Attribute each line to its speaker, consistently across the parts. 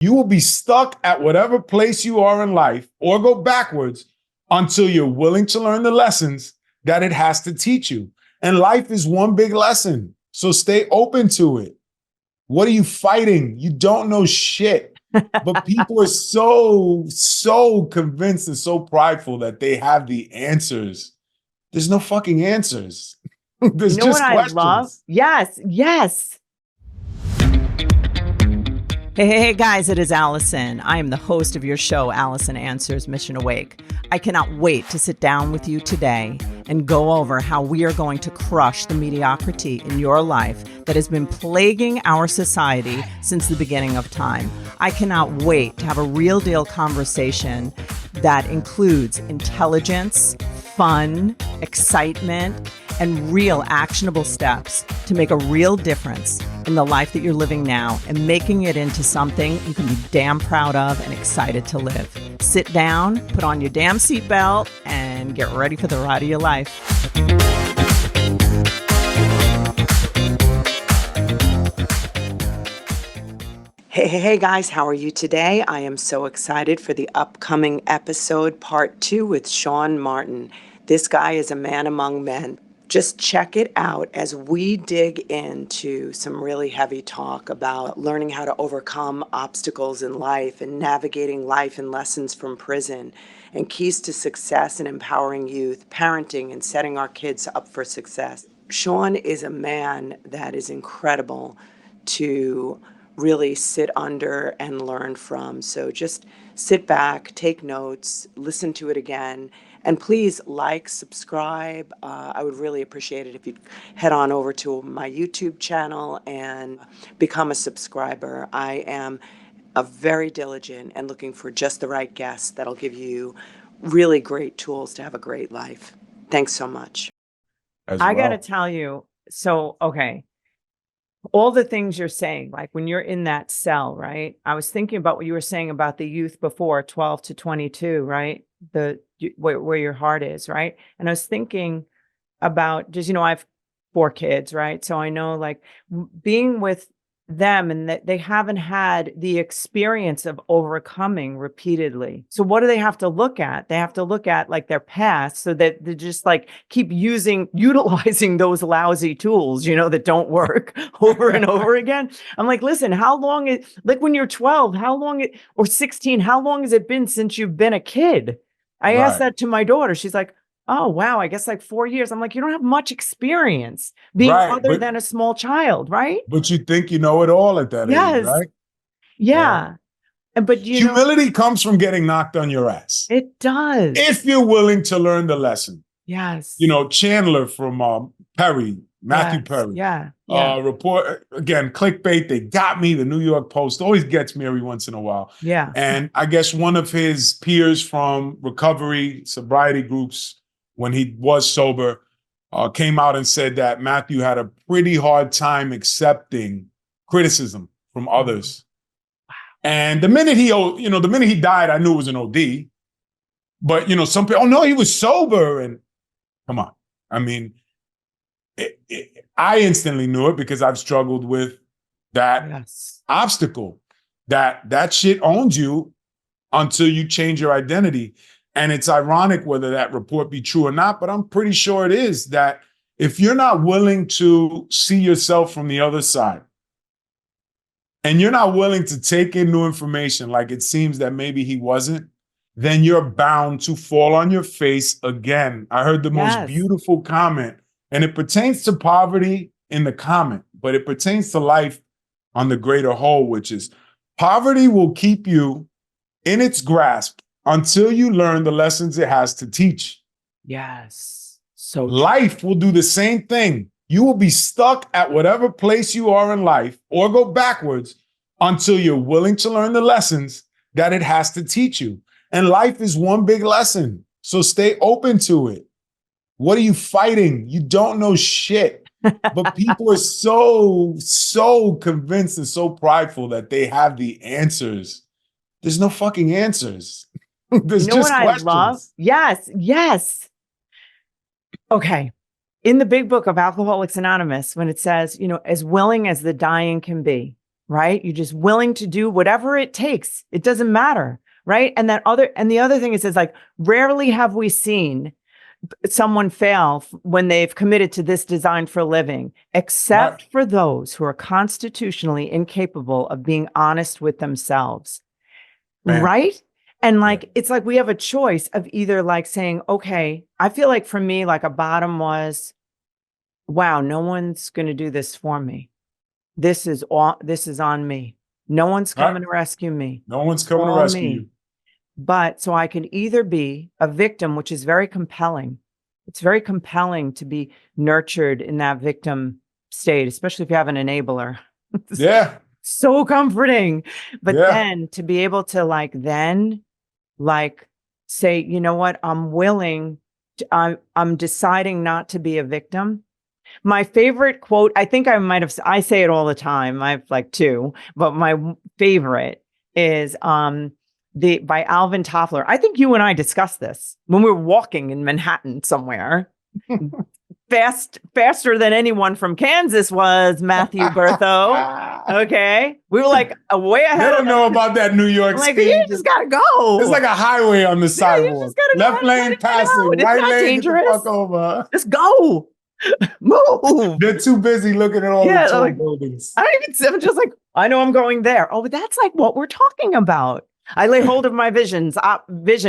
Speaker 1: You will be stuck at whatever place you are in life or go backwards until you're willing to learn the lessons that it has to teach you. And life is one big lesson. So stay open to it. What are you fighting? You don't know shit. But people are so convinced and so prideful that they have the answers. There's no fucking answers.
Speaker 2: You
Speaker 1: There's
Speaker 2: know what
Speaker 1: just
Speaker 2: I love?
Speaker 1: questions.
Speaker 2: Yes, yes. Hey, guys, it is Alison. I am the host of your show, Alison Answers Mission Awake. I cannot wait to sit down with you today and go over how we are going to crush the mediocrity in your life that has been plaguing our society since the beginning of time. I cannot wait to have a real deal conversation that includes intelligence, fun, excitement, and real actionable steps to make a real difference in the life that you're living now and making it into something you can be damn proud of and excited to live. Sit down, put on your damn seatbelt, and get ready for the ride of your life. Hey, guys, how are you today? I am so excited for the upcoming episode, part 2 with Sean Martin. This guy is a man among men. Just check it out as we dig into some really heavy talk about learning how to overcome obstacles in life and navigating life and lessons from prison and keys to success and empowering youth, parenting and setting our kids up for success. Sean is a man that is incredible to really sit under and learn from. So just sit back, take notes, listen to it again, and please like, subscribe. I would really appreciate it if you'd head on over to my YouTube channel and become a subscriber. I am very diligent and looking for just the right guests that'll give you really great tools to have a great life. Thanks so much. I got to tell you, okay. All the things you're saying, like when you're in that cell, right? I was thinking about what you were saying about the youth before, 12 to 22, right? Where your heart is, right? And I was thinking about just, I have 4 kids, right? So I know like being with them and that they haven't had the experience of overcoming repeatedly. So what do they have to look at? They have to look at like their past so that they just like keep utilizing those lousy tools, that don't work over and over again. I'm like, listen, how long like when you're 12, or 16, how long has it been since you've been a kid? I asked that to my daughter. She's like, oh, wow, I guess like 4 years. I'm like, you don't have much experience being other than a small child, right?
Speaker 1: But you think you know it all at that age, right?
Speaker 2: Yeah. But
Speaker 1: humility comes from getting knocked on your ass.
Speaker 2: It does.
Speaker 1: If you're willing to learn the lesson.
Speaker 2: Yes.
Speaker 1: Chandler from Matthew Perry.
Speaker 2: Yeah.
Speaker 1: Report, again, clickbait, they got me. The New York Post always gets me every once in a while.
Speaker 2: Yeah.
Speaker 1: And I guess one of his peers from recovery, sobriety groups, when he was sober, came out and said that Matthew had a pretty hard time accepting criticism from others.
Speaker 2: Wow.
Speaker 1: And the minute he died, I knew it was an OD. But, some people, oh no, he was sober. And come on. I mean, I instantly knew it because I've struggled with that obstacle. That shit owns you until you change your identity. And it's ironic whether that report be true or not, but I'm pretty sure it is, that if you're not willing to see yourself from the other side, and you're not willing to take in new information like it seems that maybe he wasn't, then you're bound to fall on your face again. I heard the most beautiful comment, and it pertains to poverty in the comment, but it pertains to life on the greater whole, which is poverty will keep you in its grasp until you learn the lessons it has to teach.
Speaker 2: Yes. So
Speaker 1: life will do the same thing. You will be stuck at whatever place you are in life or go backwards until you're willing to learn the lessons that it has to teach you. And life is one big lesson. So stay open to it. What are you fighting? You don't know shit. But people are so convinced and so prideful that they have the answers. There's no fucking answers. There's just questions.
Speaker 2: I love? Yes. Okay. In the big book of Alcoholics Anonymous, when it says, as willing as the dying can be, right? You're just willing to do whatever it takes. It doesn't matter, right? And the other thing is like, rarely have we seen someone fail when they've committed to this design for a living, except for those who are constitutionally incapable of being honest with themselves.
Speaker 1: Man.
Speaker 2: Right? And like, it's like we have a choice of either like saying, okay, I feel like for me, like a bottom was, wow, no one's going to do this for me. This is on me. No one's coming to rescue me.
Speaker 1: No one's coming to
Speaker 2: All
Speaker 1: rescue
Speaker 2: me.
Speaker 1: you.
Speaker 2: But so I can either be a victim, which is very compelling. It's very compelling to be nurtured in that victim state, especially if you have an enabler.
Speaker 1: Yeah.
Speaker 2: So comforting. But
Speaker 1: Yeah.
Speaker 2: then to be able to like say, you know what, I'm willing to, I'm deciding not to be a victim. My favorite quote, I think I say it all the time. I have like two, but my favorite is by Alvin Toffler. I think you and I discussed this when we were walking in Manhattan somewhere. Faster than anyone from Kansas was, Matthew Bertho. Okay. We were like way ahead.
Speaker 1: They don't know about that New York
Speaker 2: like,
Speaker 1: speed.
Speaker 2: you just gotta go.
Speaker 1: It's like a highway on the sidewalk. Left lane passing, right lane, get the fuck over.
Speaker 2: Just go. Move.
Speaker 1: They're too busy looking at all the tall buildings.
Speaker 2: I'm just like, I know I'm going there. Oh, but that's like what we're talking about. I lay hold of my vision,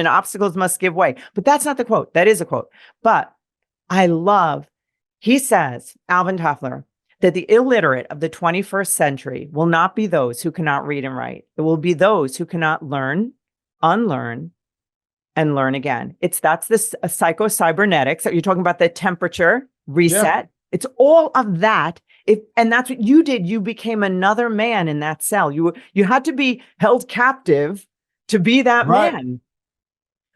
Speaker 2: obstacles must give way. But that's not the quote. That is a quote. But I love, he says, Alvin Toffler, that the illiterate of the 21st century will not be those who cannot read and write. It will be those who cannot learn, unlearn, and learn again. That's this psycho-cybernetics. You're talking about the temperature reset. Yeah. It's all of that. And that's what you did. You became another man in that cell. You had to be held captive to be that man.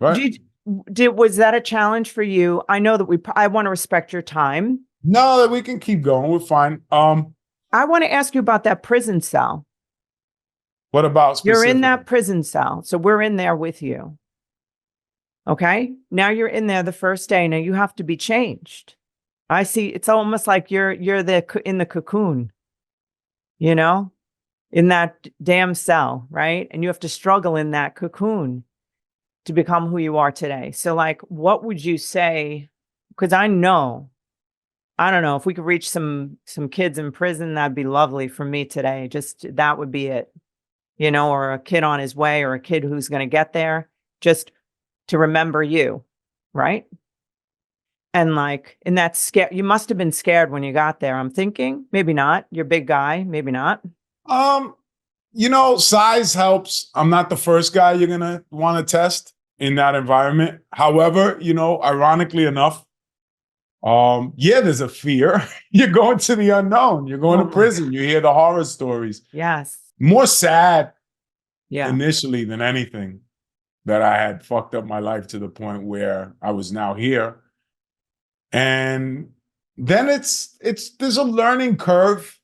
Speaker 1: Right.
Speaker 2: Was that a challenge for you? I know that I want to respect your time.
Speaker 1: No, we can keep going. We're fine.
Speaker 2: I want to ask you about that prison cell.
Speaker 1: What about specifically?
Speaker 2: You're in that prison cell. So we're in there with you. Okay. Now you're in there the first day. Now you have to be changed. I see. It's almost like you're in the cocoon, you know, in that damn cell, right? And you have to struggle in that cocoon to become who you are today. So like, what would you say? Because I don't know, if we could reach some kids in prison, that'd be lovely for me today. Just that would be it, you know, or a kid on his way or a kid who's going to get there, just to remember you, right? And like in that scare, you must have been scared when you got there. I'm thinking, maybe not. You're a big guy, maybe not.
Speaker 1: You know, size helps. I'm not the first guy you're gonna want to test in that environment. However, you know, ironically enough, there's a fear. You're going to the unknown. You're going to prison. You hear the horror stories.
Speaker 2: Yes.
Speaker 1: More sad initially than anything that I had fucked up my life to the point where I was now here. And then there's a learning curve.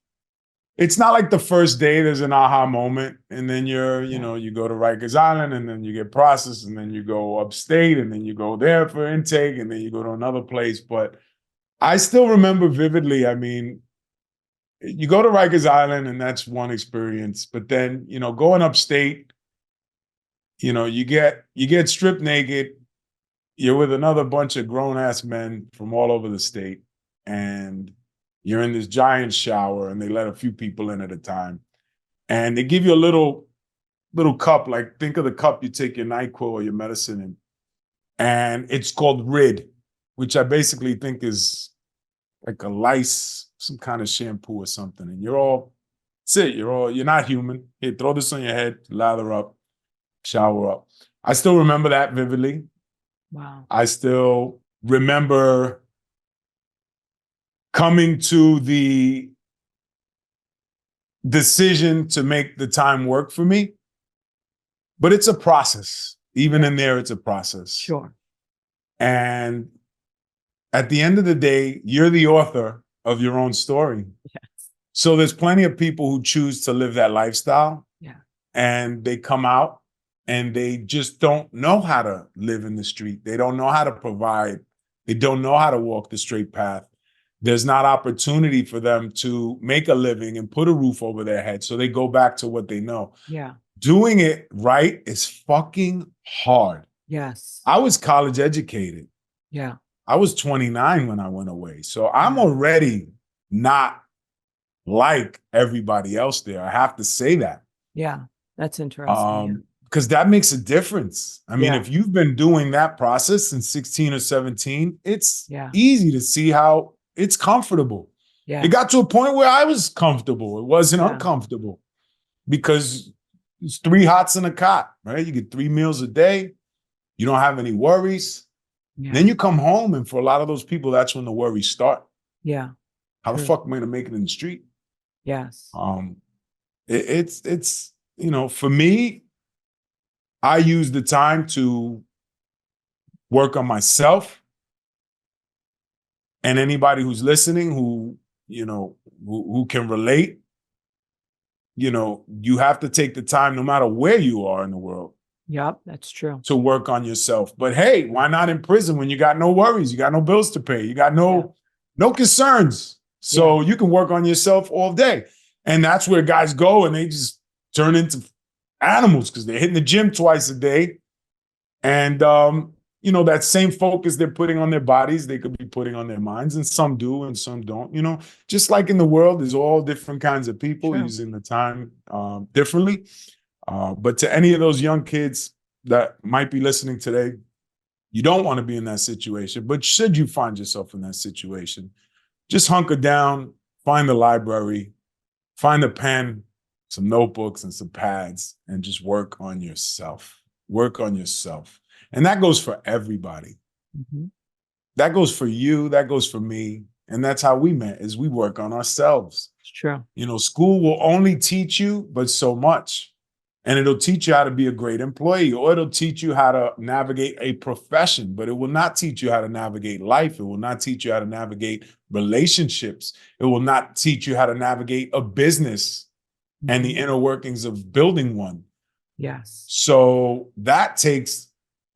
Speaker 1: It's not like the first day there's an aha moment and then you go to Rikers Island and then you get processed and then you go upstate and then you go there for intake and then you go to another place. But I still remember vividly, I mean, you go to Rikers Island and that's one experience, but then, you know, going upstate, you know, you get stripped naked. You're with another bunch of grown-ass men from all over the state, and you're in this giant shower, and they let a few people in at a time. And they give you a little cup, like think of the cup you take your NyQuil or your medicine in. And it's called Rid, which I basically think is like a lice, some kind of shampoo or something. And you're not human. Here, throw this on your head, lather up, shower up. I still remember that vividly.
Speaker 2: Wow.
Speaker 1: I still remember coming to the decision to make the time work for me. But it's a process. Even in there, it's a process.
Speaker 2: Sure.
Speaker 1: And at the end of the day, you're the author of your own story.
Speaker 2: Yes.
Speaker 1: So there's plenty of people who choose to live that lifestyle.
Speaker 2: Yeah.
Speaker 1: And they come out and they just don't know how to live in the street. They don't know how to provide. They don't know how to walk the straight path. there's not opportunity for them to make a living and put a roof over their head. So they go back to what they know.
Speaker 2: Yeah.
Speaker 1: Doing it right is fucking hard.
Speaker 2: Yes.
Speaker 1: I was college educated.
Speaker 2: Yeah.
Speaker 1: I was 29 when I went away. So I'm
Speaker 2: Yeah.
Speaker 1: already not like everybody else there. I have to say that.
Speaker 2: Yeah. That's interesting.
Speaker 1: Because that makes a difference. I mean,
Speaker 2: Yeah.
Speaker 1: if you've been doing that process since 16 or 17, it's
Speaker 2: Yeah.
Speaker 1: easy to see how it's comfortable.
Speaker 2: Yeah.
Speaker 1: It got to a point where I was comfortable. It wasn't
Speaker 2: Yeah.
Speaker 1: uncomfortable because it's 3 hots in a cot, right? You get 3 meals a day. You don't have any worries.
Speaker 2: Yeah.
Speaker 1: Then you come home, and for a lot of those people, that's when the worries start.
Speaker 2: Yeah.
Speaker 1: How the
Speaker 2: True.
Speaker 1: fuck am I gonna make it in the street?
Speaker 2: Yes.
Speaker 1: It's for me, I use the time to work on myself, and anybody who's listening who can relate, you have to take the time, no matter where you are in the world,
Speaker 2: Yep. That's true.
Speaker 1: to work on yourself. But hey, why not in prison when you got no worries? You got no bills to pay. You got no concerns. So you can work on yourself all day. And that's where guys go, and they just turn into animals because they're hitting the gym twice a day. And, that same focus they're putting on their bodies, they could be putting on their minds. And some do and some don't. Just like in the world, there's all different kinds of people using the time differently. But to any of those young kids that might be listening today, you don't want to be in that situation. But should you find yourself in that situation, just hunker down, find the library, find a pen, some notebooks, and some pads, and just work on yourself. Work on yourself. And that goes for everybody.
Speaker 2: Mm-hmm.
Speaker 1: That goes for you. That goes for me. And that's how we met, is we work on ourselves.
Speaker 2: It's true.
Speaker 1: School will only teach you but so much. And it'll teach you how to be a great employee, or it'll teach you how to navigate a profession, but it will not teach you how to navigate life. It will not teach you how to navigate relationships. It will not teach you how to navigate a business and the inner workings of building one.
Speaker 2: Yes.
Speaker 1: So that takes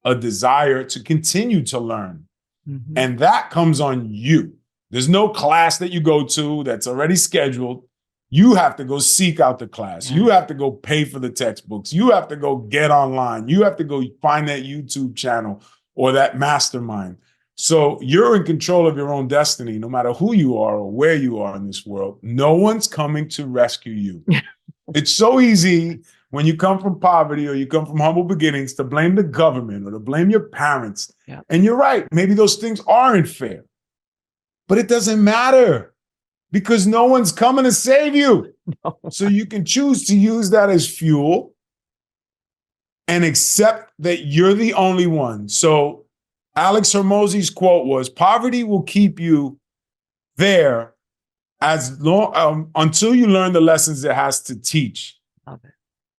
Speaker 1: a desire to continue to learn.
Speaker 2: Mm-hmm.
Speaker 1: And that comes on you. There's no class that you go to that's already scheduled. You have to go seek out the class. You have to go pay for the textbooks. You have to go get online. You have to go find that YouTube channel or that mastermind. So you're in control of your own destiny, no matter who you are or where you are in this world. No one's coming to rescue you. It's so easy when you come from poverty or you come from humble beginnings to blame the government or to blame your parents. Yeah. And you're right. Maybe those things aren't fair, but it doesn't matter. Because no one's coming to save you. No. So you can choose to use that as fuel and accept that you're the only one. So Alex Hormozi's quote was, poverty will keep you there as long until you learn the lessons it has to teach.
Speaker 2: Love it.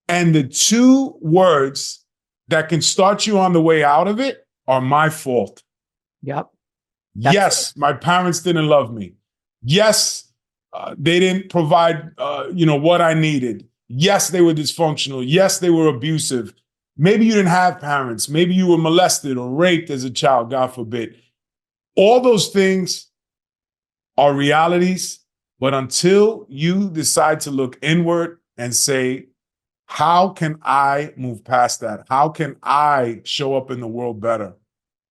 Speaker 1: And the 2 words that can start you on the way out of it are my fault.
Speaker 2: Yep.
Speaker 1: Yes, my parents didn't love me. Yes, they didn't provide, what I needed. Yes, they were dysfunctional. Yes, they were abusive. Maybe you didn't have parents. Maybe you were molested or raped as a child, God forbid. All those things are realities, but until you decide to look inward and say, how can I move past that? How can I show up in the world better?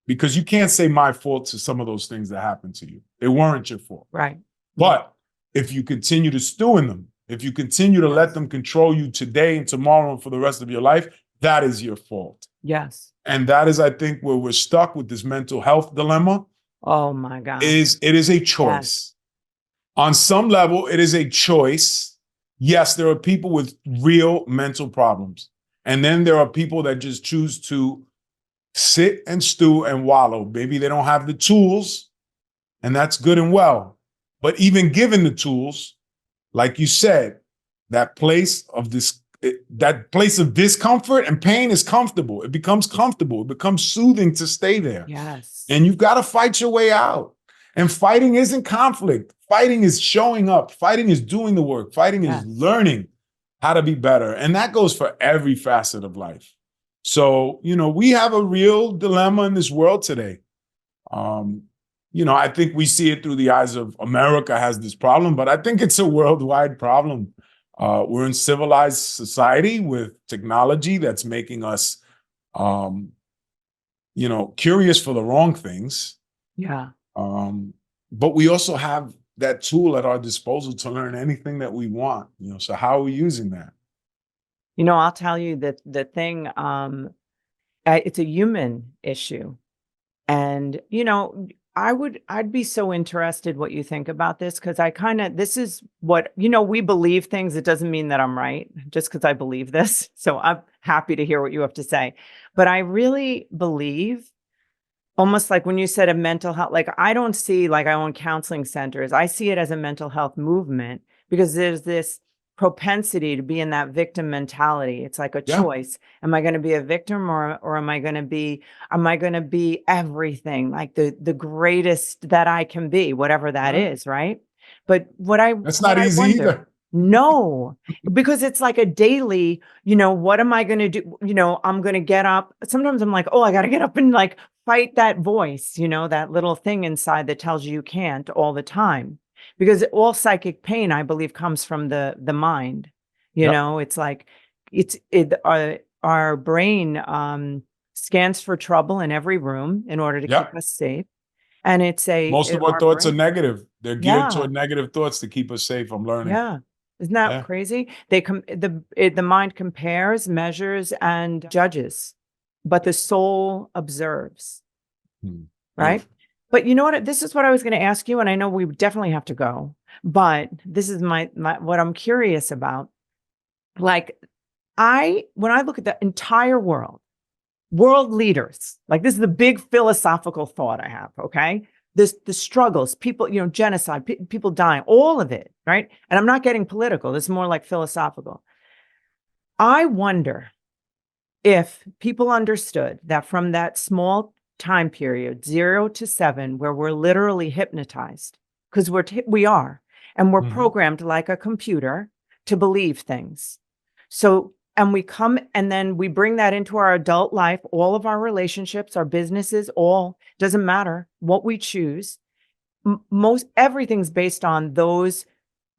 Speaker 1: Because you can't say my fault to some of those things that happened to you. They weren't your fault.
Speaker 2: Right.
Speaker 1: But if you continue to stew in them, if you continue to let them control you today and tomorrow and for the rest of your life, that is your fault.
Speaker 2: Yes.
Speaker 1: And that is, I think, where we're stuck with this mental health dilemma.
Speaker 2: Oh my God.
Speaker 1: It is a choice. Yes. On some level, it is a choice. Yes, there are people with real mental problems. And then there are people that just choose to sit and stew and wallow. Maybe they don't have the tools, and that's good and well. But even given the tools, like you said, that place of discomfort and pain is comfortable. It becomes comfortable. It becomes soothing to stay there.
Speaker 2: Yes.
Speaker 1: And you've got to fight your way out. And fighting isn't conflict. Fighting is showing up. Fighting is doing the work. Fighting is learning how to be better. And that goes for every facet of life. So, we have a real dilemma in this world today. I think we see it through the eyes of America has this problem, but I think it's a worldwide problem. We're in civilized society with technology that's making us, curious for the wrong things.
Speaker 2: Yeah.
Speaker 1: But we also have that tool at our disposal to learn anything that we want. So how are we using that?
Speaker 2: I'll tell you that the thing, it's a human issue. And, I'd be so interested what you think about this, because this is what, we believe things. It doesn't mean that I'm right just because I believe this. So I'm happy to hear what you have to say. But I really believe, almost like when you said a mental health, like I don't see, like I own counseling centers. I see it as a mental health movement, because there's this propensity to be in that victim mentality. It's like a choice. Am I going to be a victim, or am I going to be everything, like the greatest that I can be, whatever that is, right? But
Speaker 1: That's not easy either.
Speaker 2: No, because it's like a daily, what am I going to do? I'm going to get up. Sometimes I'm like, oh, I got to get up and like fight that voice, that little thing inside that tells you can't, all the time. Because all psychic pain, I believe, comes from the mind. It's like our brain scans for trouble in every room in order to keep us safe. And
Speaker 1: most of our thoughts are negative. They're geared
Speaker 2: Yeah.
Speaker 1: toward negative thoughts to keep us safe. I'm learning.
Speaker 2: Yeah. Isn't that crazy? The mind compares, measures, and judges, but the soul observes. Right? But you know what? This is what I was going to ask you, and I know we definitely have to go, but this is my what I'm curious about. Like, when I look at the entire world leaders, like this is the big philosophical thought I have, okay? The struggles, people, genocide, people dying, all of it, right? And I'm not getting political. This is more like philosophical. I wonder if people understood that from that small time period, 0 to 7, where we're literally hypnotized, because we are, and we're programmed like a computer to believe things. So, and we come, and then we bring that into our adult life, all of our relationships, our businesses, doesn't matter what we choose. Everything's based on those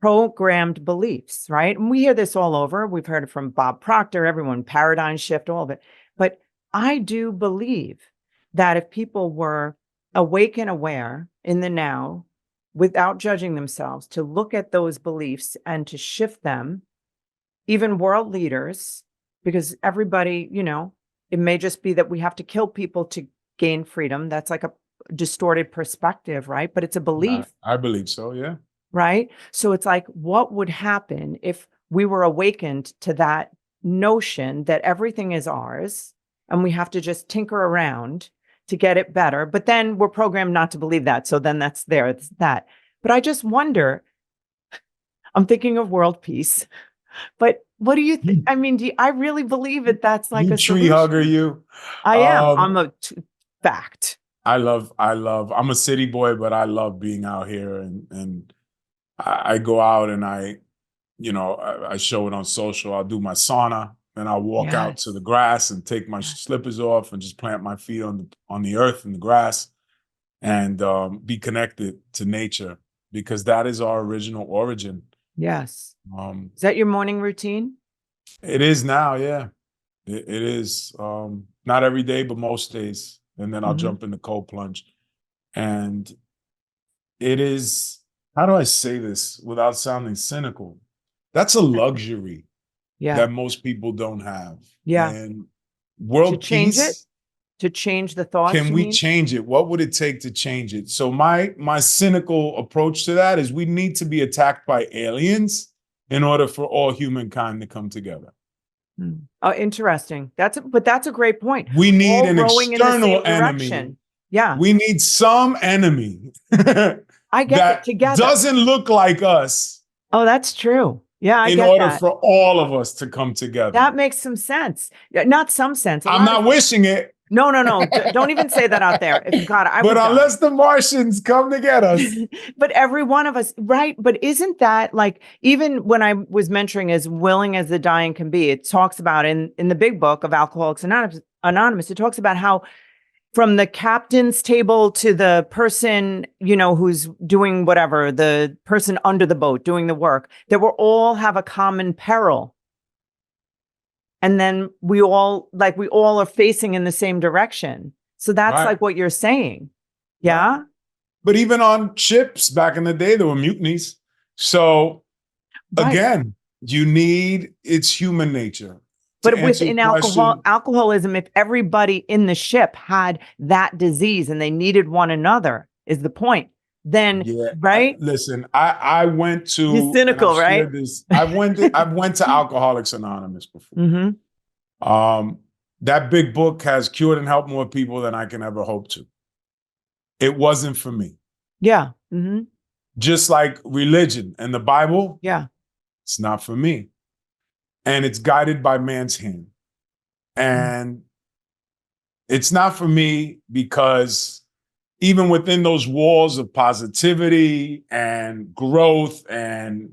Speaker 2: programmed beliefs, right? And we hear this all over. We've heard it from Bob Proctor, everyone, paradigm shift, all of it. But I do believe that if people were awake and aware in the now, without judging themselves, to look at those beliefs and to shift them, even world leaders, because everybody, it may just be that we have to kill people to gain freedom. That's like a distorted perspective, right? But it's a belief.
Speaker 1: I believe so, yeah.
Speaker 2: Right? So it's like, what would happen if we were awakened to that notion that everything is ours and we have to just tinker around to get it better? But then we're programmed not to believe that. So then it's that. But I just wonder, I'm thinking of world peace. But what do you think? I mean, I really believe it. That's like a
Speaker 1: tree hugger, you.
Speaker 2: I am. I'm a fact.
Speaker 1: I'm a city boy, but I love being out here, and I go out and I show it on social. I'll do my sauna, and I'll walk out to the grass and take my slippers off and just plant my feet on the earth and the grass, and be connected to nature, because that is our original origin.
Speaker 2: Yes. Is that your morning routine?
Speaker 1: It is now, yeah. It is. Not every day, but most days. And then I'll jump in the cold plunge. And it is, how do I say this without sounding cynical? That's a luxury that most people don't have.
Speaker 2: Yeah.
Speaker 1: And world peace.
Speaker 2: To change the thoughts.
Speaker 1: Can we change it? What would it take to change it? So my cynical approach to that is we need to be attacked by aliens in order for all humankind to come together.
Speaker 2: Oh, interesting. That's a great point.
Speaker 1: We need an external enemy.
Speaker 2: Yeah.
Speaker 1: We need some enemy
Speaker 2: I get it, together.
Speaker 1: Doesn't look like us.
Speaker 2: Oh, that's true. Yeah, I get that.
Speaker 1: In order for all of us to come together.
Speaker 2: That makes some sense. Not some sense.
Speaker 1: I'm not wishing it.
Speaker 2: No. Don't even say that out there. God,
Speaker 1: but unless the Martians come to get us.
Speaker 2: But every one of us, right? But isn't that like, even when I was mentoring As Willing as the Dying Can Be, it talks about in the big book of Alcoholics Anonymous, it talks about how from the captain's table to the person, who's doing whatever, the person under the boat doing the work, that we all have a common peril. And then we all are facing in the same direction. So that's
Speaker 1: Right.
Speaker 2: like what you're saying. Yeah.
Speaker 1: Right. But even on ships back in the day, there were mutinies. So
Speaker 2: Right.
Speaker 1: again, it's human nature.
Speaker 2: But within alcoholism, if everybody in the ship had that disease and they needed one another, is the point. Then, right?
Speaker 1: Listen, I went to,
Speaker 2: You're cynical,
Speaker 1: and I've shared
Speaker 2: right?
Speaker 1: this. I went to Alcoholics Anonymous before.
Speaker 2: Mm-hmm.
Speaker 1: That big book has cured and helped more people than I can ever hope to. It wasn't for me.
Speaker 2: Yeah. Mm-hmm.
Speaker 1: Just like religion and the Bible.
Speaker 2: Yeah.
Speaker 1: It's not for me. And it's guided by man's hand. And it's not for me because even within those walls of positivity and growth and,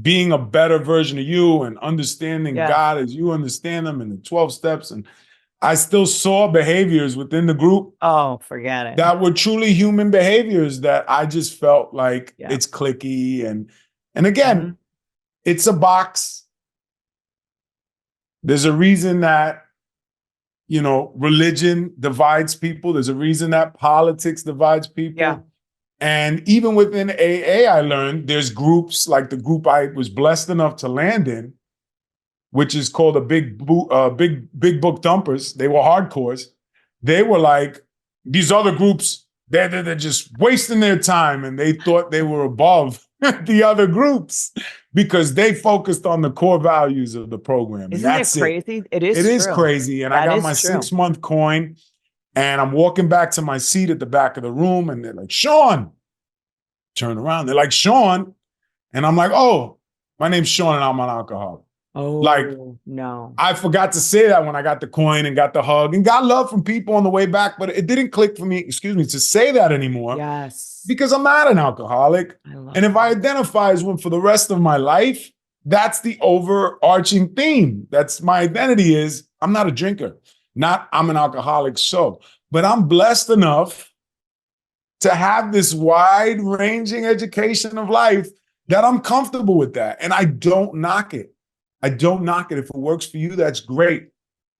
Speaker 1: being a better version of you and understanding God as you understand them and the 12 steps. And I still saw behaviors within the group.
Speaker 2: Oh, forget it.
Speaker 1: That were truly human behaviors that I just felt like it's cliquey. And again, it's a box. There's a reason that, religion divides people. There's a reason that politics divides people.
Speaker 2: Yeah.
Speaker 1: And even within AA, I learned there's groups like the group I was blessed enough to land in, which is called big book thumpers. They were hardcores. They were like, these other groups, they're just wasting their time, and they thought they were above the other groups because they focused on the core values of the program.
Speaker 2: Isn't that crazy? It is.
Speaker 1: It is crazy. And I got my 6-month coin, and I'm walking back to my seat at the back of the room, and they're like, Sean. Turn around. They're like, Sean. And I'm like, oh, my name's Sean and I'm an alcoholic.
Speaker 2: Oh, no.
Speaker 1: I forgot to say that when I got the coin and got the hug and got love from people on the way back, but it didn't click for me, to say that anymore.
Speaker 2: Yes.
Speaker 1: Because I'm not an alcoholic. And if I identify as one for the rest of my life, that's the overarching theme. That's my identity is I'm not a drinker, not I'm an alcoholic. But I'm blessed enough to have this wide-ranging education of life that I'm comfortable with that. And I don't knock it. I don't knock it. If it works for you, that's great.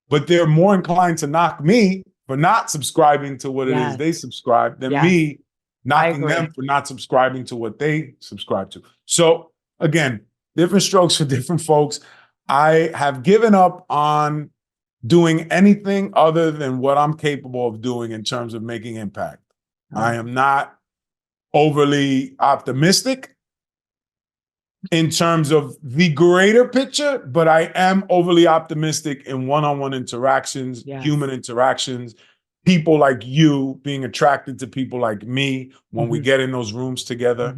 Speaker 1: But they're more inclined to knock me for not subscribing to what it is they subscribe than me knocking them for not subscribing to what they subscribe to. So again, different strokes for different folks. I have given up on doing anything other than what I'm capable of doing in terms of making impact. I am not overly optimistic in terms of the greater picture, but I am overly optimistic in one-on-one interactions, human interactions, people like you being attracted to people like me when we get in those rooms together.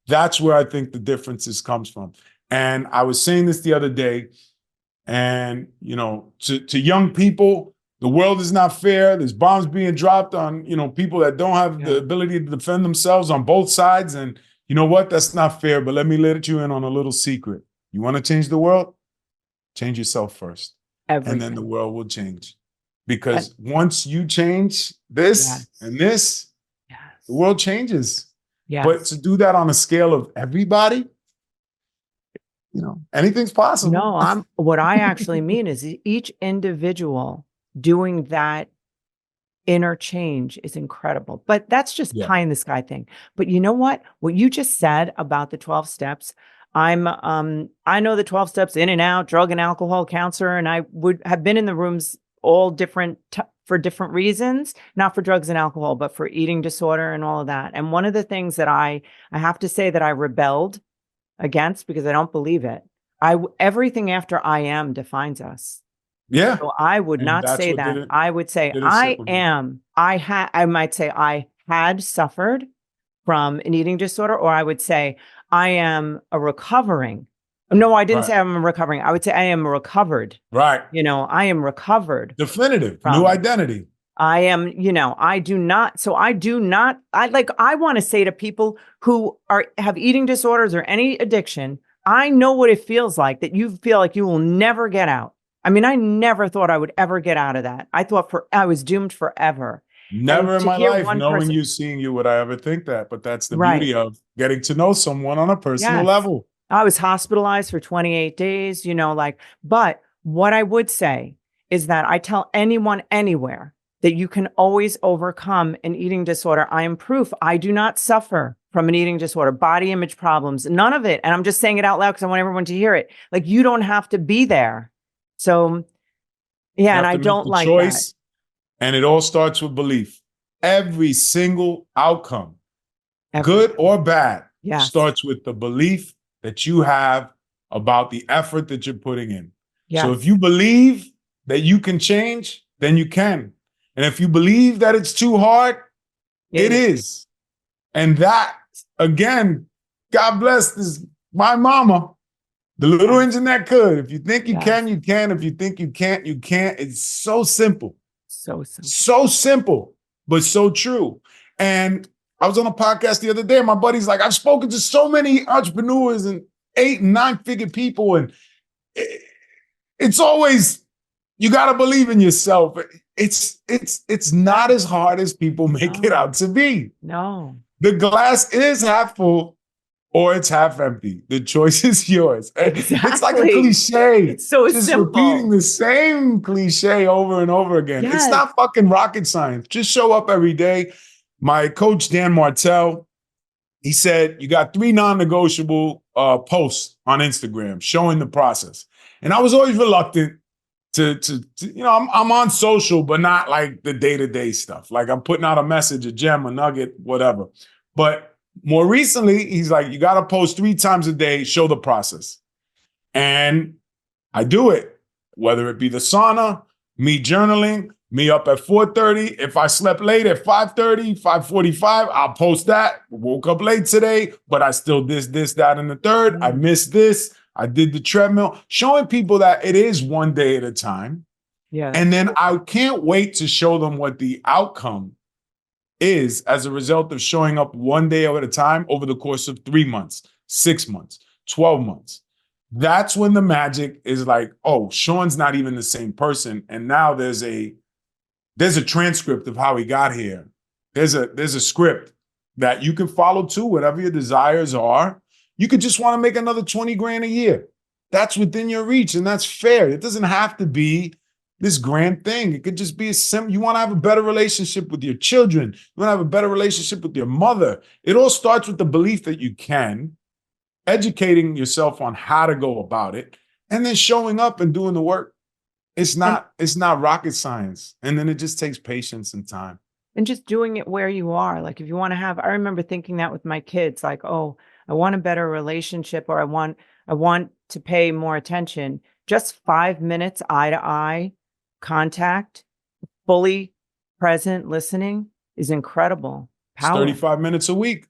Speaker 1: That's where I think the differences comes from. And I was saying this the other day, and, to young people, the world is not fair. There's bombs being dropped on, people that don't have the ability to defend themselves on both sides. And you know what? That's not fair. But let me let you in on a little secret. You want to change the world? Change yourself first. And then the world will change. Because once you change this and this, the world changes. But to do that on a scale of everybody, anything's possible.
Speaker 2: No, what I actually mean is each individual doing that inner change is incredible. But that's just pie in the sky thing. But you know what? What you just said about the 12 steps, I know the 12 steps in and out, drug and alcohol counselor, and I would have been in the rooms all different for different reasons, not for drugs and alcohol, but for eating disorder and all of that. And one of the things that I have to say that I rebelled against because I don't believe it. Everything after I am defines us.
Speaker 1: Yeah.
Speaker 2: So I would not say that. I would say I might say I had suffered from an eating disorder, or I would say I am a recovering. No, I didn't say I'm recovering. I would say I am recovered.
Speaker 1: Right.
Speaker 2: I am recovered.
Speaker 1: Definitive. New identity.
Speaker 2: I am, I want to say to people who have eating disorders or any addiction, I know what it feels like that you feel like you will never get out. I mean, I never thought I would ever get out of that. I thought I was doomed forever.
Speaker 1: Never
Speaker 2: And
Speaker 1: in
Speaker 2: to
Speaker 1: my
Speaker 2: hear
Speaker 1: life,
Speaker 2: one
Speaker 1: knowing
Speaker 2: person,
Speaker 1: you, seeing you, would I ever think that. But that's the
Speaker 2: right.
Speaker 1: beauty of getting to know someone on a personal
Speaker 2: Yes.
Speaker 1: level.
Speaker 2: I was hospitalized for 28 days, but what I would say is that I tell anyone anywhere that you can always overcome an eating disorder. I am proof. I do not suffer from an eating disorder, body image problems, none of it. And I'm just saying it out loud because I want everyone to hear it. Like, you don't have to be there. So, yeah,
Speaker 1: You
Speaker 2: and
Speaker 1: have
Speaker 2: I
Speaker 1: to make
Speaker 2: don't
Speaker 1: the
Speaker 2: like that.
Speaker 1: choice, and it all starts with belief. Every single outcome, good or bad,
Speaker 2: Yes.
Speaker 1: starts with the belief that you have about the effort that you're putting in.
Speaker 2: Yes.
Speaker 1: So if you believe that you can change, then you can. And if you believe that it's too hard, it is. And that, again, God bless this, my mama, the little engine that could. If you think you can, you can. If you think you can't, you can't. It's so simple.
Speaker 2: So simple.
Speaker 1: So simple, but so true. And I was on a podcast the other day, and my buddy's like, I've spoken to so many entrepreneurs and 8 and 9 figure people, and it's always, you got to believe in yourself. It's not as hard as people make it out to be.
Speaker 2: No.
Speaker 1: The glass is half full or it's half empty. The choice is yours.
Speaker 2: Exactly.
Speaker 1: It's like a cliche.
Speaker 2: It's so
Speaker 1: just
Speaker 2: simple.
Speaker 1: repeating the same cliche over and over again.
Speaker 2: Yes.
Speaker 1: It's not fucking rocket science. Just show up every day. My coach, Dan Martell, he said, you got 3 non-negotiable posts on Instagram showing the process. And I was always reluctant to I'm on social, but not like the day-to-day stuff. Like, I'm putting out a message, a gem, a nugget, whatever. But more recently, he's like, you got to post 3 times a day, show the process. And I do it, whether it be the sauna, me journaling, me up at 4:30. If I slept late at 5:30, 5:45, I'll post that. Woke up late today, but I still this, that, and the third. I missed this. I did the treadmill, showing people that it is one day at a time. Yeah. And then I can't wait to show them what the outcome is as a result of showing up one day at a time over the course of 3 months, 6 months, 12 months. That's when the magic is like, oh, Sean's not even the same person. And now there's a transcript of how he got here. There's a script that you can follow too, whatever your desires are. You could just want to make another 20 grand a year. That's within your reach, and that's fair. It doesn't have to be this grand thing. It could just be a simple, you want to have a better relationship with your children. You want to have a better relationship with your mother. It all starts with the belief that you can, educating yourself on how to go about it, and then showing up and doing the work. It's not rocket science. And then it just takes patience and time.
Speaker 2: And just doing it where you are. Like, if you want to have, I remember thinking that with my kids, like, oh, I want a better relationship, or I want to pay more attention. Just 5 minutes eye to eye contact, fully present listening is incredible.
Speaker 1: It's 35 minutes a week,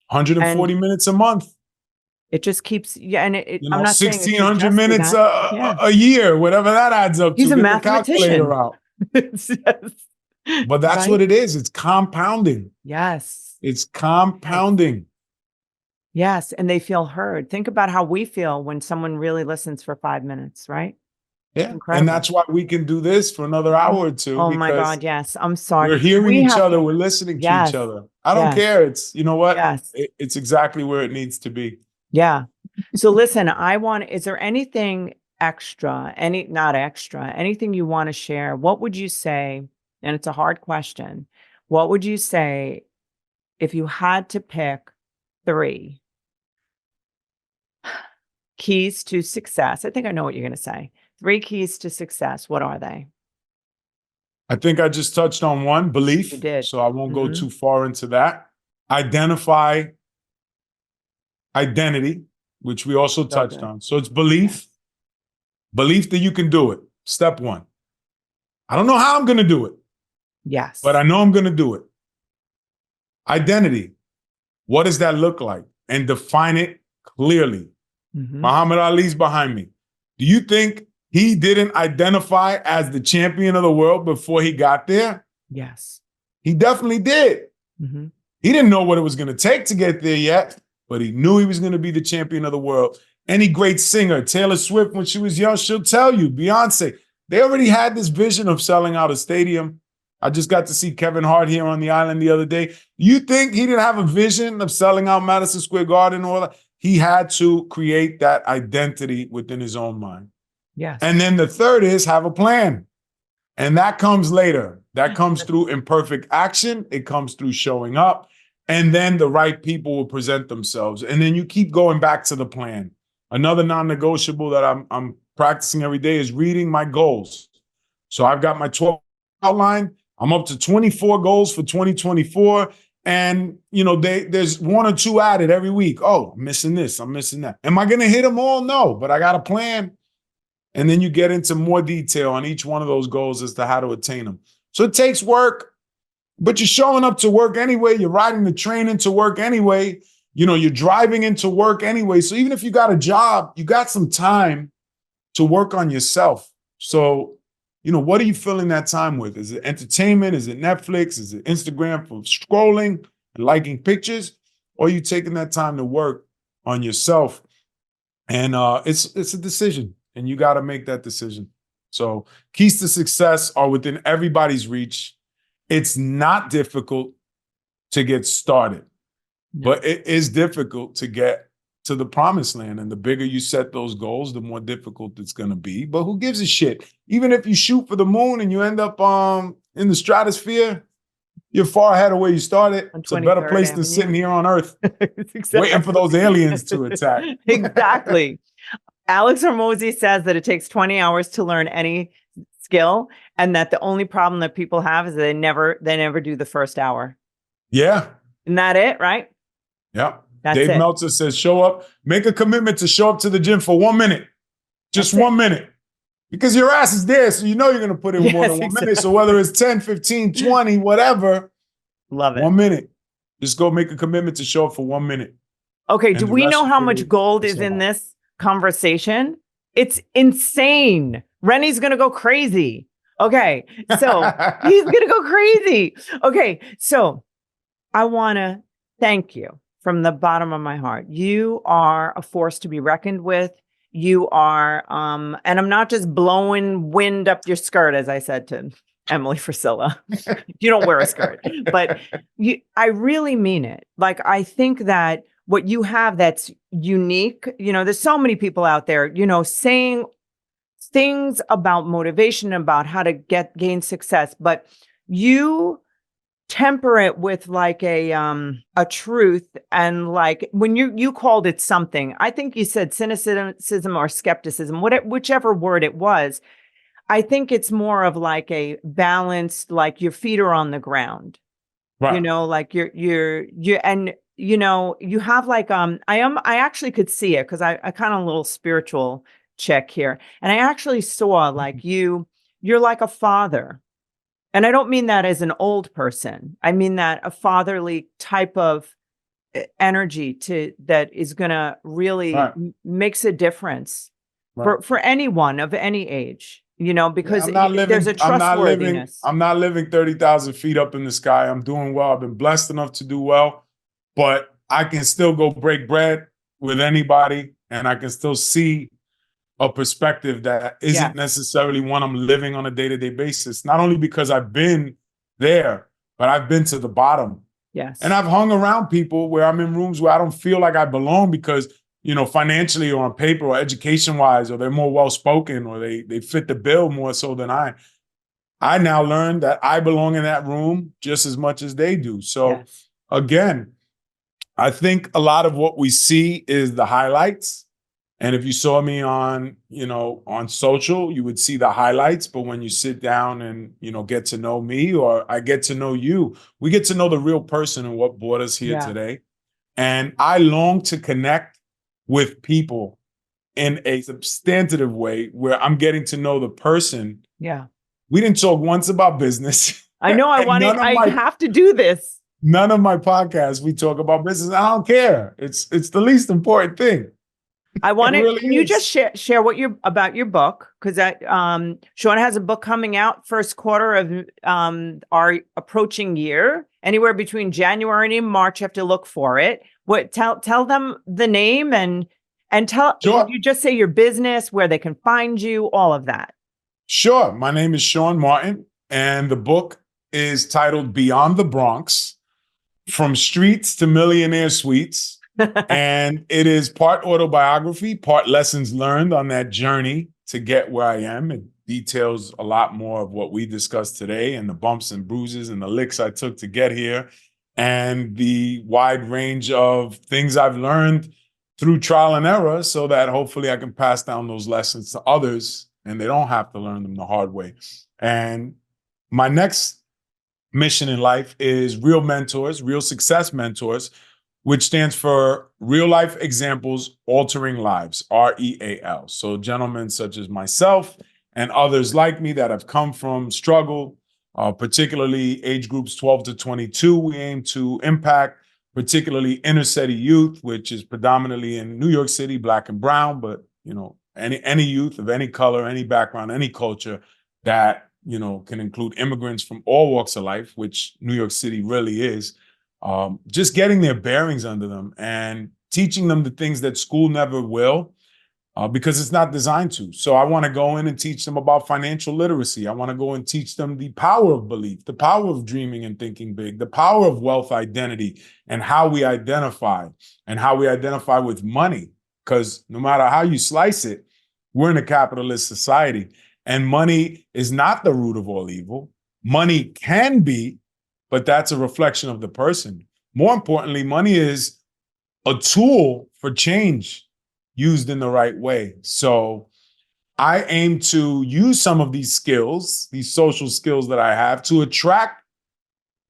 Speaker 1: 140 minutes a month.
Speaker 2: It just keeps, and I'm not
Speaker 1: 1,600 minutes a year, whatever that adds up to.
Speaker 2: He's a
Speaker 1: Get
Speaker 2: mathematician.
Speaker 1: the calculator out.
Speaker 2: Yes.
Speaker 1: But that's what it is. It's compounding.
Speaker 2: Yes.
Speaker 1: It's compounding.
Speaker 2: Yes. And they feel heard. Think about how we feel when someone really listens for 5 minutes, right?
Speaker 1: Yeah. And that's why we can do this for another hour or two.
Speaker 2: Oh my God. Yes. I'm sorry.
Speaker 1: We're hearing each other. We're listening to each other. I don't care. It's, you know what?
Speaker 2: Yes.
Speaker 1: It's exactly where it needs to be.
Speaker 2: Yeah. So listen, is there anything extra, not extra, anything you want to share? What would you say? And it's a hard question. What would you say if you had to pick 3 keys to success? I think I know what you're going to say. 3 keys to success. What are they?
Speaker 1: I think I just touched on one, belief.
Speaker 2: You did.
Speaker 1: So I won't go too far into that. Identify identity, which we also touched on. So it's belief. Belief that you can do it. Step 1. I don't know how I'm going to do it.
Speaker 2: Yes.
Speaker 1: But I know I'm going to do it. Identity. What does that look like? And define it clearly. Muhammad Ali's behind me. Do you think he didn't identify as the champion of the world before he got there?
Speaker 2: Yes.
Speaker 1: He definitely did. He didn't know what it was going to take to get there yet, but he knew he was going to be the champion of the world. Any great singer, Taylor Swift, when she was young, she'll tell you, Beyonce, they already had this vision of selling out a stadium. I just got to see Kevin Hart here on the island the other day. You think he didn't have a vision of selling out Madison Square Garden or all that? He had to create that identity within his own mind.
Speaker 2: Yes.
Speaker 1: And then the third is have a plan. And that comes later. That comes through imperfect action. It comes through showing up. And then the right people will present themselves. And then you keep going back to the plan. Another non-negotiable that I'm practicing every day is reading my goals. So I've got my 12 outline. I'm up to 24 goals for 2024. And, there's one or two added every week. Oh, I'm missing this. I'm missing that. Am I going to hit them all? No, but I got a plan. And then you get into more detail on each one of those goals as to how to attain them. So it takes work, but you're showing up to work anyway. You're riding the train into work anyway. You're driving into work anyway. So even if you got a job, you got some time to work on yourself. So, what are you filling that time with? Is it entertainment? Is it Netflix? Is it Instagram for scrolling and liking pictures? Or are you taking that time to work on yourself? And it's a decision, and you got to make that decision. So keys to success are within everybody's reach. It's not difficult to get started, but it is difficult to get to the promised land. And the bigger you set those goals, the more difficult it's going to be. But who gives a shit? Even if you shoot for the moon and you end up in the stratosphere, you're far ahead of where you started. It's a better place than sitting here on Earth, waiting for those aliens to attack.
Speaker 2: Exactly. Alex Hormozi says that it takes 20 hours to learn any skill, and that the only problem that people have is that they never do the first hour.
Speaker 1: Yeah.
Speaker 2: Isn't that it, right?
Speaker 1: Yeah.
Speaker 2: That's
Speaker 1: Dave
Speaker 2: it.
Speaker 1: Meltzer says, show up, make a commitment to show up to the gym for 1 minute. Just 1 minute. Because your ass is there, so you're going to put in more than 1 minute. So whether it's 10, 15, 20, whatever.
Speaker 2: Love it.
Speaker 1: 1 minute. Just go make a commitment to show up for 1 minute.
Speaker 2: Okay, do we know how much gold is in this conversation? It's insane. Rennie's going to go crazy. Okay, so he's going to go crazy. Okay, so I want to thank you from the bottom of my heart. You are a force to be reckoned with. You are, and I'm not just blowing wind up your skirt, as I said to Emily Frisilla. You don't wear a skirt, but I really mean it. Like, I think that what you have that's unique, there's so many people out there, saying things about motivation, about how to gain success, but you temper it with like a truth. And like when you called it something, I think you said cynicism or skepticism, whichever word it was. I think it's more of like a balanced, like your feet are on the ground,
Speaker 1: right.
Speaker 2: Like you and you have like I actually could see it because I kind of a little spiritual check here, and I actually saw like you're like a father. And I don't mean that as an old person. I mean that a fatherly type of energy that is going to really makes a difference for anyone of any age, because there's a trustworthiness.
Speaker 1: I'm not living 30,000 feet up in the sky. I'm doing well. I've been blessed enough to do well, but I can still go break bread with anybody, and I can still see a perspective that isn't necessarily one I'm living on a day-to-day basis. Not only because I've been there, but I've been to the bottom.
Speaker 2: Yes.
Speaker 1: And I've hung around people where I'm in rooms where I don't feel like I belong because, financially or on paper or education-wise, or they're more well-spoken or they fit the bill more so than I. I now learned that I belong in that room just as much as they do. So again, I think a lot of what we see is the highlights. And if you saw me on social, you would see the highlights. But when you sit down and, get to know me, or I get to know you, we get to know the real person and what brought us here today. And I long to connect with people in a substantive way where I'm getting to know the person.
Speaker 2: Yeah.
Speaker 1: We didn't talk once about business.
Speaker 2: I know I have to do this.
Speaker 1: None of my podcasts, we talk about business. I don't care. It's the least important thing.
Speaker 2: I want to. Really can you just share what about your book? Because Sean has a book coming out first quarter of our approaching year. Anywhere between January and March, you have to look for it. Tell them the name and
Speaker 3: And
Speaker 1: Sure.
Speaker 3: would you just say your business, where they can find you, all of that?
Speaker 1: Sure. My name is Sean Martin, and the book is titled Beyond the Bronx, From Streets to Millionaire Suites. And it is part autobiography, part lessons learned on that journey to get where I am. It details a lot more of what we discussed today and the bumps and bruises and the licks I took to get here and the wide range of things I've learned through trial and error so that hopefully I can pass down those lessons to others and they don't have to learn them the hard way. And my next mission in life is Real Mentors, Real Success Mentors, which stands for Real Life Examples Altering Lives, REAL. So gentlemen such as myself and others like me that have come from struggle, particularly age groups 12 to 22, we aim to impact, particularly inner city youth, which is predominantly in New York City, Black and brown, but any youth of any color, any background, any culture that can include immigrants from all walks of life, which New York City really is. Just getting their bearings under them and teaching them the things that school never will, because it's not designed to. So I want to go in and teach them about financial literacy. I want to go and teach them the power of belief, the power of dreaming and thinking big, the power of wealth identity and how we identify with money. Because no matter how you slice it, we're in a capitalist society and money is not the root of all evil. Money can be, but that's a reflection of the person. More importantly, money is a tool for change used in the right way. So I aim to use some of these skills, these social skills that I have, to attract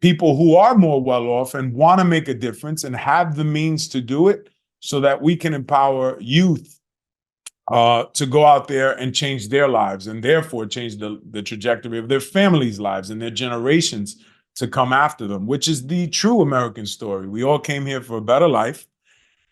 Speaker 1: people who are more well off and want to make a difference and have the means to do it so that we can empower youth to go out there and change their lives and therefore change the trajectory of their families' lives and their generations to come after them, which is the true American story. We all came here for a better life.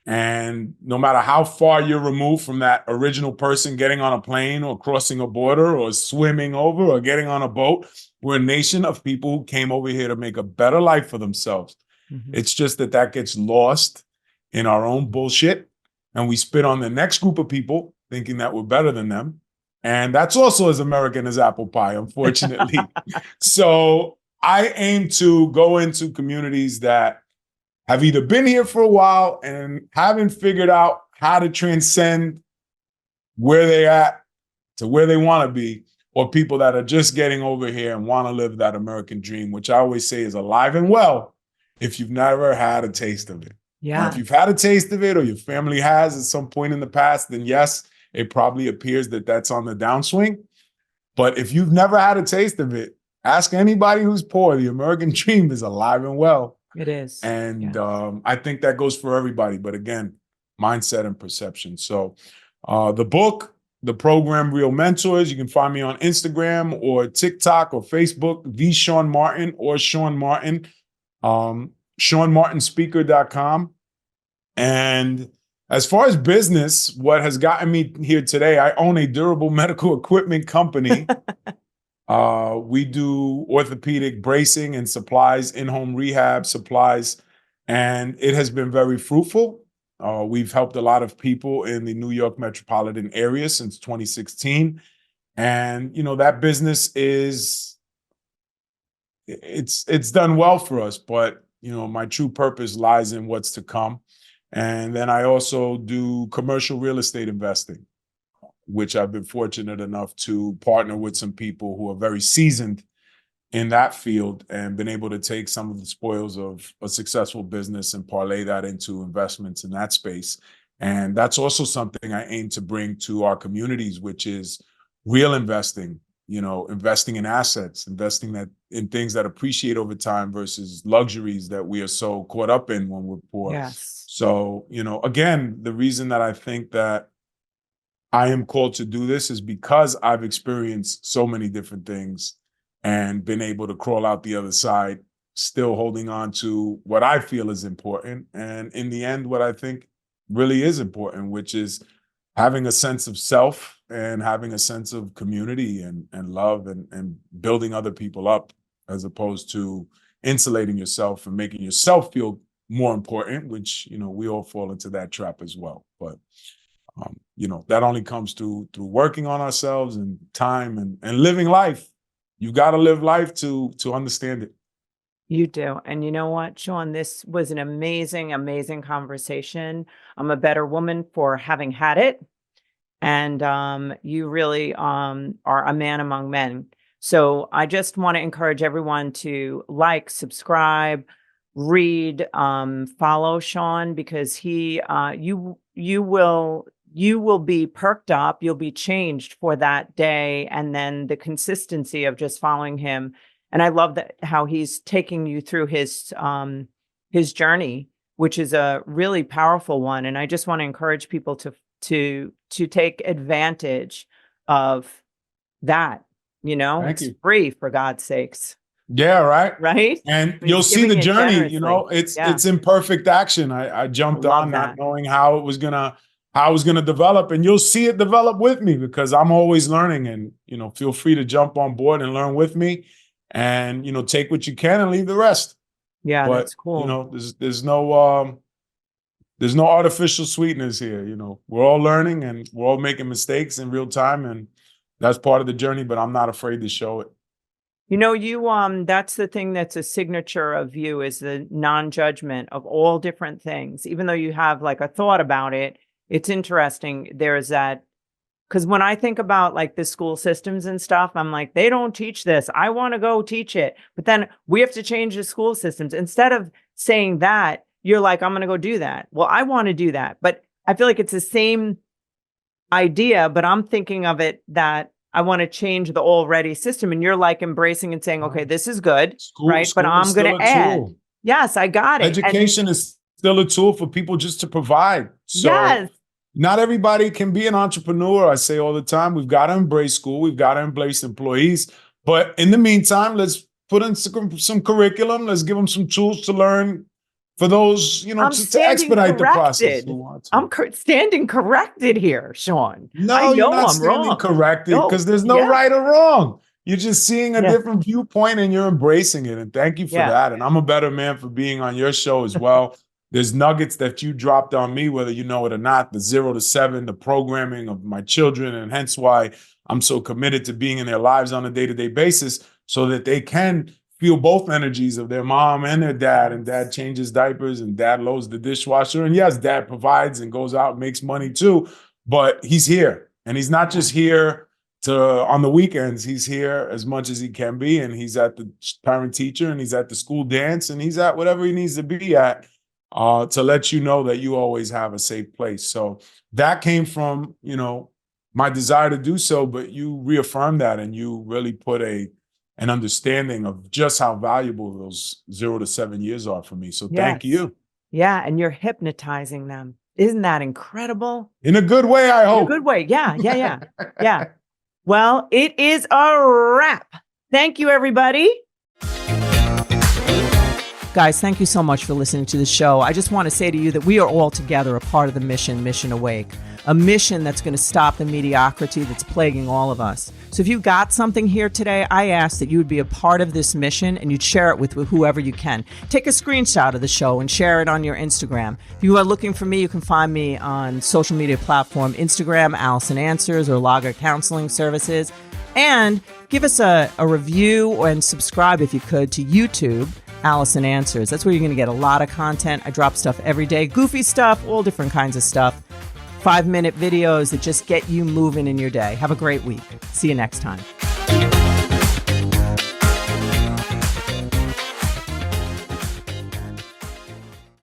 Speaker 1: And no matter how far you're removed from that original person getting on a plane or crossing a border or swimming over or getting on a boat, we're a nation of people who came over here to make a better life for themselves. Mm-hmm. It's just that gets lost in our own bullshit. And we spit on the next group of people thinking that we're better than them. And that's also as American as apple pie, unfortunately. So I aim to go into communities that have either been here for a while and haven't figured out how to transcend where they're at to where they want to be, or people that are just getting over here and want to live that American dream, which I always say is alive and well if you've never had a taste of it.
Speaker 3: Yeah.
Speaker 1: Now, if you've had a taste of it or your family has at some point in the past, then yes, it probably appears that that's on the downswing. But if you've never had a taste of it, ask anybody who's poor. The American dream is alive and well.
Speaker 3: It is.
Speaker 1: And I think that goes for everybody. But again, mindset and perception. So the book, the program, Real Mentors, you can find me on Instagram or TikTok or Facebook, the Sean Martin or Sean Martin, SeanMartinSpeaker.com. And as far as business, what has gotten me here today, I own a durable medical equipment company. We do orthopedic bracing and supplies, in-home rehab supplies, and it has been very fruitful. We've helped a lot of people in the New York metropolitan area since 2016. And, that business it's done well for us, but, my true purpose lies in what's to come. And then I also do commercial real estate investing, which I've been fortunate enough to partner with some people who are very seasoned in that field and been able to take some of the spoils of a successful business and parlay that into investments in that space. And that's also something I aim to bring to our communities, which is real investing, investing in assets, investing in things that appreciate over time versus luxuries that we are so caught up in when we're poor.
Speaker 3: Yes.
Speaker 1: So, again, the reason that I think that I am called to do this is because I've experienced so many different things and been able to crawl out the other side, still holding on to what I feel is important. And in the end, what I think really is important, which is having a sense of self and having a sense of community and love and building other people up, as opposed to insulating yourself and making yourself feel more important, which, we all fall into that trap as well. But That only comes through working on ourselves and time and living life. You got to live life to understand it.
Speaker 3: You do. And you know what, Sean, this was an amazing, amazing conversation. I'm a better woman for having had it. And you really are a man among men. So I just want to encourage everyone to like, subscribe, read, follow Sean, because you will be perked up, you'll be changed for that day, and then the consistency of just following him. And I love that how he's taking you through his journey, which is a really powerful one. And I just want to encourage people to take advantage of that.
Speaker 1: Thank
Speaker 3: It's
Speaker 1: you.
Speaker 3: free, for God's sakes.
Speaker 1: Yeah, right.
Speaker 3: Right.
Speaker 1: And you'll see the journey,
Speaker 3: generously.
Speaker 1: it's imperfect action. I jumped
Speaker 3: I love
Speaker 1: on
Speaker 3: that.
Speaker 1: not knowing how it was gonna develop, and you'll see it develop with me because I'm always learning. And feel free to jump on board and learn with me, and take what you can and leave the rest.
Speaker 3: Yeah,
Speaker 1: But
Speaker 3: that's cool.
Speaker 1: there's no artificial sweetness here. We're all learning and we're all making mistakes in real time, and that's part of the journey. But I'm not afraid to show it.
Speaker 3: That's the thing that's a signature of you, is the non-judgment of all different things. Even though you have like a thought about it, it's interesting. There's that, because when I think about like the school systems and stuff, I'm like, they don't teach this. I want to go teach it. But then we have to change the school systems. Instead of saying that, you're like, I'm going to go do that. Well, I want to do that. But I feel like it's the same idea, but I'm thinking of it that I want to change the already system. And you're like embracing and saying, okay, this is good, right? But I'm going to add. Yes, I got it.
Speaker 1: Education is still a tool for people just to provide. So
Speaker 3: yes.
Speaker 1: Not everybody can be an entrepreneur. I say all the time, we've got to embrace school. We've got to embrace employees. But in the meantime, let's put in some curriculum. Let's give them some tools to learn for those, to expedite the process.
Speaker 3: I'm standing corrected here, Sean.
Speaker 1: No, you're not standing corrected because there's no right or wrong. You're just seeing a different viewpoint and you're embracing it. And thank you for that. And I'm a better man for being on your show as well. There's nuggets that you dropped on me, whether you know it or not, the 0 to 7, the programming of my children, and hence why I'm so committed to being in their lives on a day-to-day basis so that they can feel both energies of their mom and their dad, and dad changes diapers and dad loads the dishwasher. And yes, dad provides and goes out and makes money too, but he's here. And he's not just here on the weekends. He's here as much as he can be, and he's at the parent teacher, and he's at the school dance, and he's at whatever he needs to be at. To let you know that you always have a safe place. So that came from, my desire to do so, but you reaffirmed that and you really put an understanding of just how valuable those 0 to 7 years are for me. So thank you.
Speaker 3: Yeah, and you're hypnotizing them. Isn't that incredible?
Speaker 1: In a good way, I hope.
Speaker 3: In a good way, yeah. Yeah. Well, it is a wrap. Thank you, everybody. Guys, thank you so much for listening to the show. I just want to say to you that we are all together a part of the Mission Awake, a mission that's going to stop the mediocrity that's plaguing all of us. So if you got something here today, I ask that you would be a part of this mission and you'd share it with whoever you can. Take a screenshot of the show and share it on your Instagram. If you are looking for me, you can find me on social media platform Instagram, Alison Answers, or Lager Counseling Services. And give us a review and subscribe if you could to YouTube, Alison Answers. That's where you're going to get a lot of content. I drop stuff every day, goofy stuff, all different kinds of stuff. 5-minute videos that just get you moving in your day. Have a great week. See you next time.